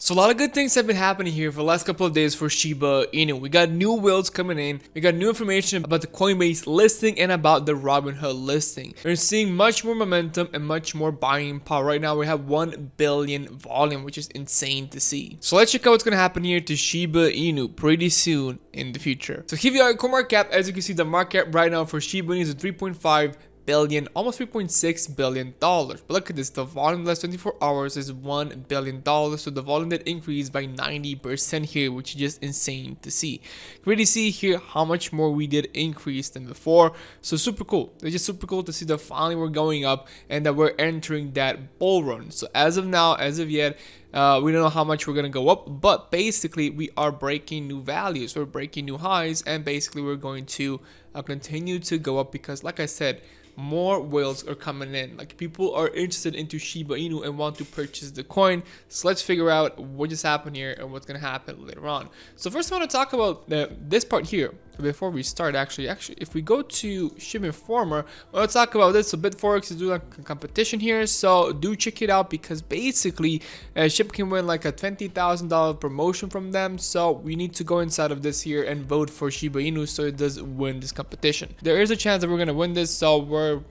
So a lot of good things have been happening here for the last couple of days for Shiba Inu. We got new whales coming in. We got new information about the Coinbase listing and about the Robinhood listing. We're seeing much more momentum and much more buying power. Right now we have 1 billion volume, which is insane to see. So let's check out what's going to happen here to Shiba Inu pretty soon in the future. So here we are, CoinMarketCap. As you can see, the market cap right now for Shiba Inu is 3.5 billion, almost $3.6 billion. But look at this, the volume in the last 24 hours is $1 billion. So the volume that increased by 90% here, which is just insane to see. You can really see here how much more we did increase than before. So super cool. It's just super cool to see that finally we're going up and that we're entering that bull run. So as of now, as of yet, we don't know how much we're going to go up, but basically we are breaking new values. We're breaking new highs, and basically we're going to continue to go up because, like I said, more whales are coming in. Like, people are interested into Shiba Inu and want to purchase the coin. So let's figure out what just happened here and what's going to happen later on. So first I want to talk about this part here before we start. Actually if we go to Shib Informer, I want to talk about this. So Bitforex is doing like a competition here, so do check it out because basically Shib can win like a $20,000 promotion from them. So we need to go inside of this here and vote for Shiba Inu so it does win this competition. There is a chance that we're going to win this, so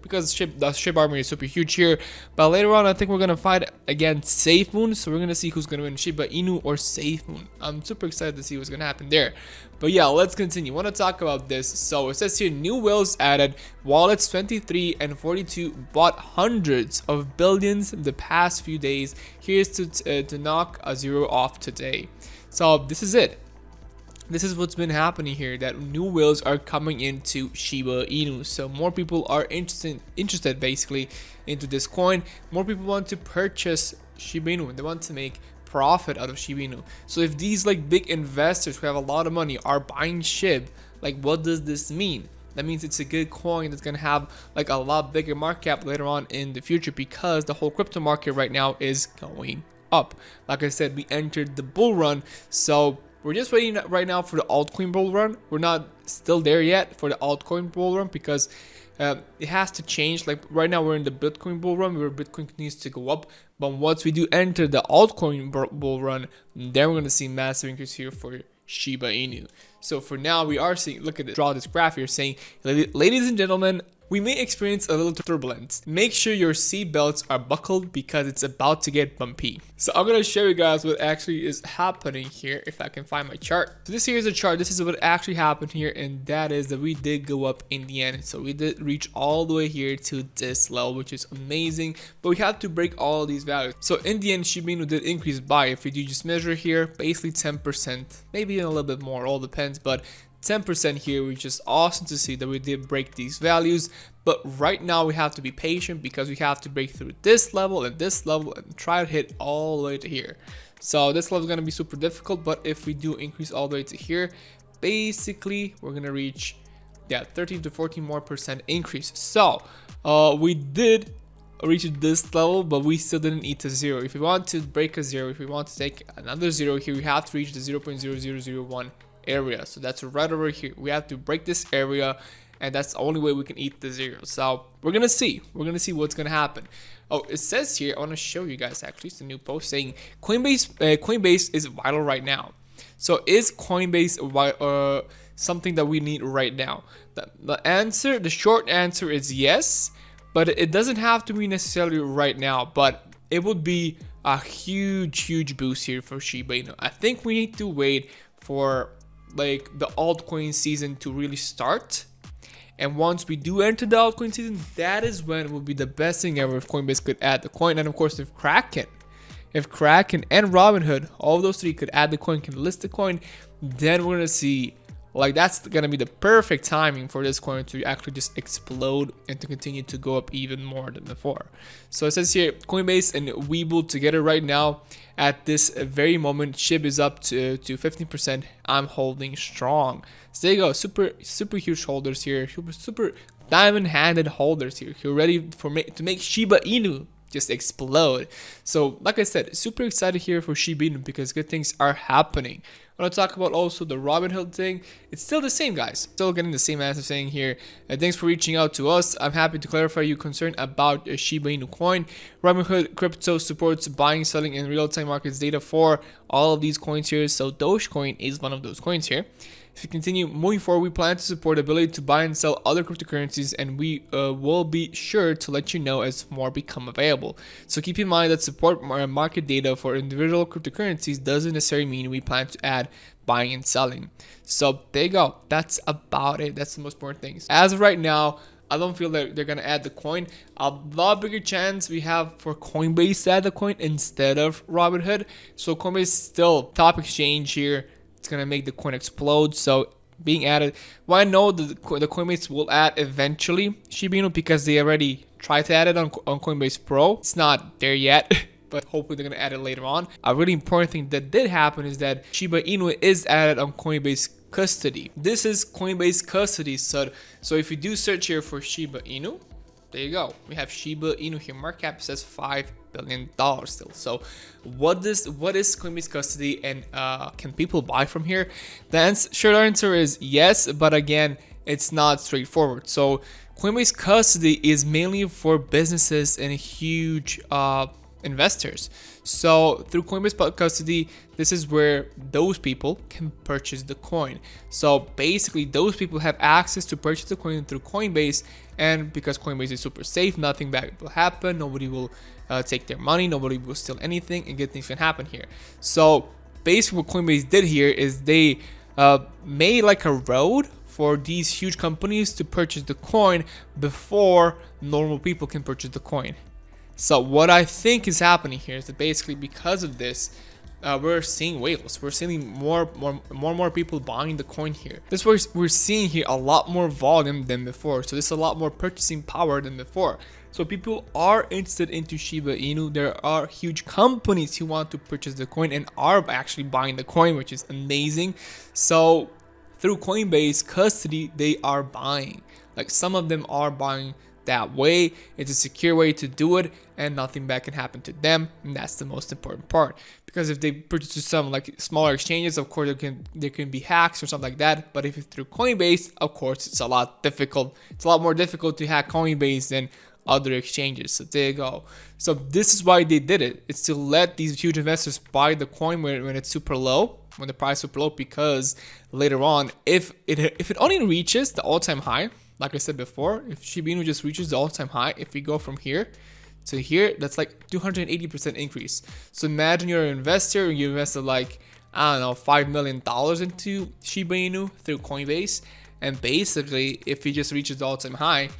because the Shib army is super huge here, but later on I think we're gonna fight against SafeMoon, so we're gonna see who's gonna win, Shiba Inu or SafeMoon. I'm super excited to see what's gonna happen there. But yeah, let's continue. I want to talk about this. So it says here, new whales added, wallets 23 and 42 bought hundreds of billions in the past few days. Here's to knock a zero off today. So this is it. This is what's been happening here, that new whales are coming into Shiba Inu. So more people are interested basically into this coin. More people want to purchase Shiba Inu and they want to make profit out of Shiba Inu. So if these like big investors who have a lot of money are buying SHIB, like, what does this mean? That means it's a good coin that's gonna have like a lot bigger market cap later on in the future, because the whole crypto market right now is going up. Like I said, we entered the bull run, so we're just waiting right now for the altcoin bull run. We're not still there yet for the altcoin bull run because it has to change. Like right now we're in the Bitcoin bull run where Bitcoin continues to go up. But once we do enter the altcoin bull run, then we're going to see massive increase here for Shiba Inu. So for now we are seeing, look at this, draw this graph here saying, ladies and gentlemen, we may experience a little turbulence. Make sure your seatbelts are buckled because it's about to get bumpy. So I'm going to show you guys what actually is happening here if I can find my chart. So this here is a chart. This is what actually happened here, and that is that we did go up in the end. So we did reach all the way here to this level, which is amazing, but we have to break all of these values. So in the end, Shiba Inu did increase by, if we do just measure here, basically 10%, maybe a little bit more, all depends, but 10% here, which is awesome to see that we did break these values. But right now we have to be patient because we have to break through this level and try to hit all the way to here. So this level is going to be super difficult, but if we do increase all the way to here, basically we're going to reach 13 to 14% more increase. So we did reach this level, but we still didn't eat a zero. If we want to break a zero, if we want to take another zero here, we have to reach the 0.0001 area. So that's right over here. We have to break this area, and that's the only way we can eat the zero. So we're gonna see what's gonna happen. Oh, it says here, I want to show you guys, actually it's a new post saying Coinbase is vital right now. So is Coinbase something that we need right now? The short answer is yes, but it doesn't have to be necessarily right now, but it would be a huge boost here for Shiba Inu. I think we need to wait for like the altcoin season to really start, and once we do enter the altcoin season, that is when it will be the best thing ever if Coinbase could add the coin. And of course, if Kraken and Robinhood, all of those three could add the coin, can list the coin, then we're gonna see, like, that's gonna be the perfect timing for this coin to actually just explode and to continue to go up even more than before. So it says here, Coinbase and Webull together right now at this very moment. SHIB is up to 15%. I'm holding strong. So there you go, super huge holders here, super diamond-handed holders here. You're ready to make Shiba Inu just explode. So like I said, super excited here for Shiba Inu because good things are happening. When I talk about also the Robinhood thing, it's still the same, guys. Still getting the same answer saying here. Thanks for reaching out to us. I'm happy to clarify your concern about Shiba Inu coin. Robinhood Crypto supports buying, selling, and real-time markets data for all of these coins here. So Dogecoin is one of those coins here. If we continue moving forward, we plan to support the ability to buy and sell other cryptocurrencies, and we will be sure to let you know as more become available. So keep in mind that support market data for individual cryptocurrencies doesn't necessarily mean we plan to add buying and selling. So there you go. That's about it. That's the most important things. As of right now, I don't feel that they're gonna add the coin. A lot bigger chance we have for Coinbase to add the coin instead of Robinhood. So Coinbase is still top exchange here. It's gonna make the coin explode. So being added, well, I know the Coinbase will add eventually Shiba Inu because they already tried to add it on Coinbase Pro. It's not there yet, but hopefully they're gonna add it later on. A really important thing that did happen is that Shiba Inu is added on Coinbase Custody. This is Coinbase Custody. So if you do search here for Shiba Inu, there you go. We have Shiba Inu here. Market cap says $5 billion still. So what is Coinbase Custody, and can people buy from here? The short answer is yes, but again, it's not straightforward. So Coinbase Custody is mainly for businesses and huge investors. So through Coinbase Custody, this is where those people can purchase the coin. So basically those people have access to purchase the coin through Coinbase, and because Coinbase is super safe, nothing bad will happen, nobody will take their money, nobody will steal anything, and good things can happen here. So basically what Coinbase did here is they made like a road for these huge companies to purchase the coin before normal people can purchase the coin. So what I think is happening here is that basically because of this, we're seeing whales. We're seeing more people buying the coin here. This is we're seeing here a lot more volume than before. So there's a lot more purchasing power than before. So people are interested into Shiba Inu. There are huge companies who want to purchase the coin and are actually buying the coin, which is amazing. So through Coinbase Custody, they are buying. Like some of them are buying that way. It's a secure way to do it, and nothing bad can happen to them, and that's the most important part. Because if they purchase to some like smaller exchanges, of course there can be hacks or something like that. But if it's through Coinbase, of course it's a lot more difficult to hack Coinbase than other exchanges. So there you go. So this is why they did it. It's to let these huge investors buy the coin when it's super low, when the price is super low, because later on, if it only reaches the all-time high, like I said before, if Shiba Inu just reaches the all-time high, if we go from here to here, that's like 280% increase. So imagine you're an investor and you invested like, I don't know, $5 million into Shiba Inu through Coinbase. And basically, if it just reaches the all-time high,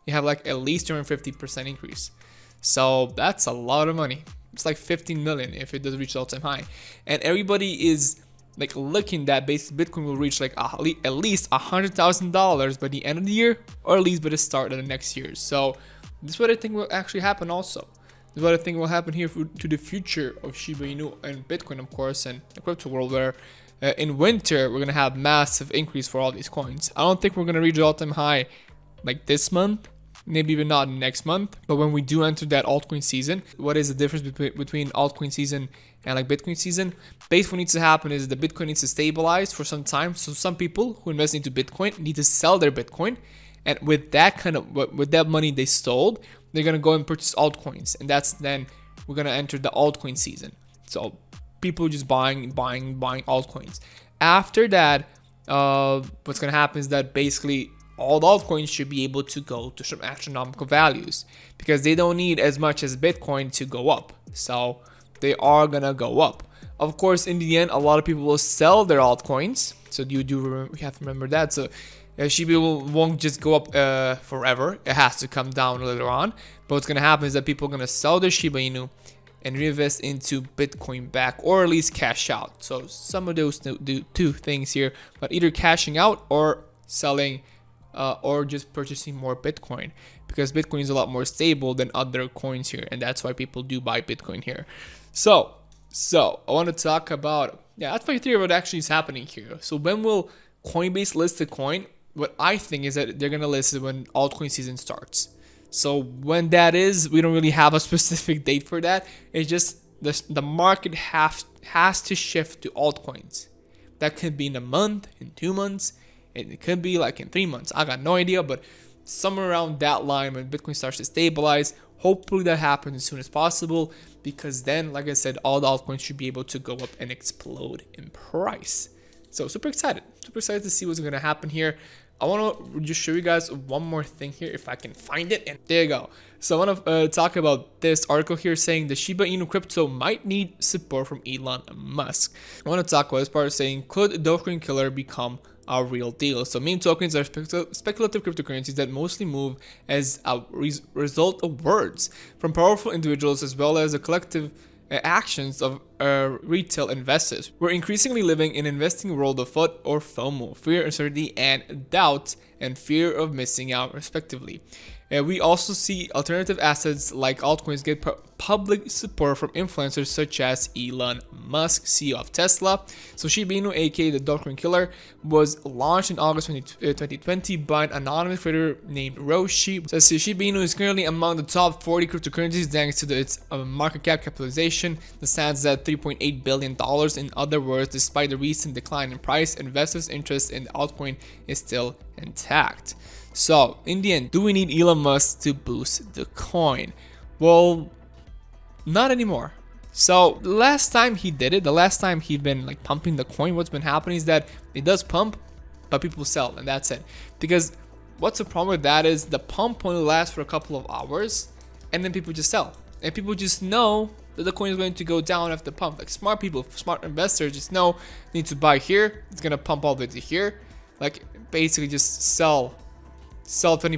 you have like at least 250% increase. So that's a lot of money. It's like 15 million if it does reach the all-time high. And everybody is like looking that basically Bitcoin will reach like at least $100,000 by the end of the year, or at least by the start of the next year. So this is what I think will actually happen also. This is what I think will happen here to the future of Shiba Inu and Bitcoin, of course, and the crypto world, where in winter we're gonna have massive increase for all these coins. I don't think we're gonna reach the all-time high like this month, maybe even not next month, but when we do enter that altcoin season. What is the difference between altcoin season and like Bitcoin season? Basically what needs to happen is the Bitcoin needs to stabilize for some time. So some people who invest into Bitcoin need to sell their Bitcoin, and with that money they stole, they're gonna go and purchase altcoins, and that's then we're gonna enter the altcoin season. So people are just buying altcoins. After that, what's gonna happen is that basically all the altcoins should be able to go to some astronomical values, because they don't need as much as Bitcoin to go up. So they are gonna go up. Of course, in the end, a lot of people will sell their altcoins. So you have to remember that. So Shiba won't just go up forever. It has to come down later on. But what's gonna happen is that people are gonna sell their Shiba Inu and reinvest into Bitcoin back, or at least cash out. So some of those do two things here, but either cashing out or selling, or just purchasing more Bitcoin, because Bitcoin is a lot more stable than other coins here, and that's why people do buy Bitcoin here. So I want to talk about, that's my theory what actually is happening here. So when will Coinbase list the coin? What I think is that they're gonna list it when altcoin season starts. So when that is, we don't really have a specific date for that. It's just the market has to shift to altcoins. That could be in a month, in 2 months, and it could be like in 3 months. I got no idea, but somewhere around that line when Bitcoin starts to stabilize, hopefully that happens as soon as possible, because then, like I said, all the altcoins should be able to go up and explode in price. So super excited to see what's going to happen here. I want to just show you guys one more thing here if I can find it, and there you go. So I want to talk about this article here saying the Shiba Inu crypto might need support from Elon Musk. I want to talk about this part saying, could Dogecoin killer become a real deal? So meme tokens are speculative cryptocurrencies that mostly move as a result of words from powerful individuals as well as a collective actions of retail investors. We're increasingly living in an investing world of FUD or FOMO, fear, uncertainty, and doubt, and fear of missing out, respectively. We also see alternative assets like altcoins get public support from influencers such as Elon Musk, CEO of Tesla. So Shiba Inu, aka the Dogecoin killer, was launched in August 2020 by an anonymous creator named Roshi. So Shiba Inu is currently among the top 40 cryptocurrencies thanks to its market capitalization that stands at $3.8 billion. In other words, despite the recent decline in price, investors' interest in the altcoin is still intact. So, in the end, do we need Elon Musk to boost the coin? Well, not anymore. So, the last time he did it, the last time he'd been like pumping the coin, what's been happening is that it does pump, but people sell, and that's it. Because what's the problem with that is the pump only lasts for a couple of hours, and then people just sell. And people just know that the coin is going to go down after the pump. Like smart people, smart investors just know they need to buy here, it's going to pump all the way to here. Like basically just sell 20%,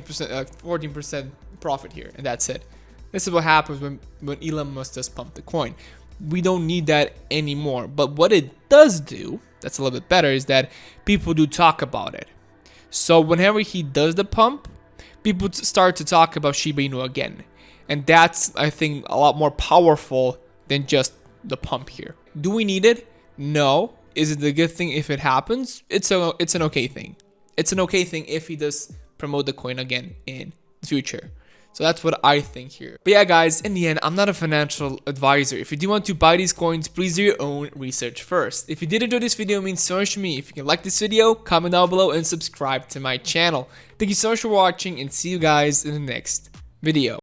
14% profit here, and that's it. This is what happens when Elon Musk does pump the coin. We don't need that anymore. But what it does do, that's a little bit better, is that people do talk about it. So whenever he does the pump, people start to talk about Shiba Inu again. And that's, I think, a lot more powerful than just the pump here. Do we need it? No. Is it a good thing if it happens? It's an okay thing. It's an okay thing if he does promote the coin again in the future. So that's what I think here. But yeah, guys, in the end, I'm not a financial advisor. If you do want to buy these coins, please do your own research first. If you did enjoy this video, it means so much to me. If you can like this video, comment down below and subscribe to my channel. Thank you so much for watching, and see you guys in the next video.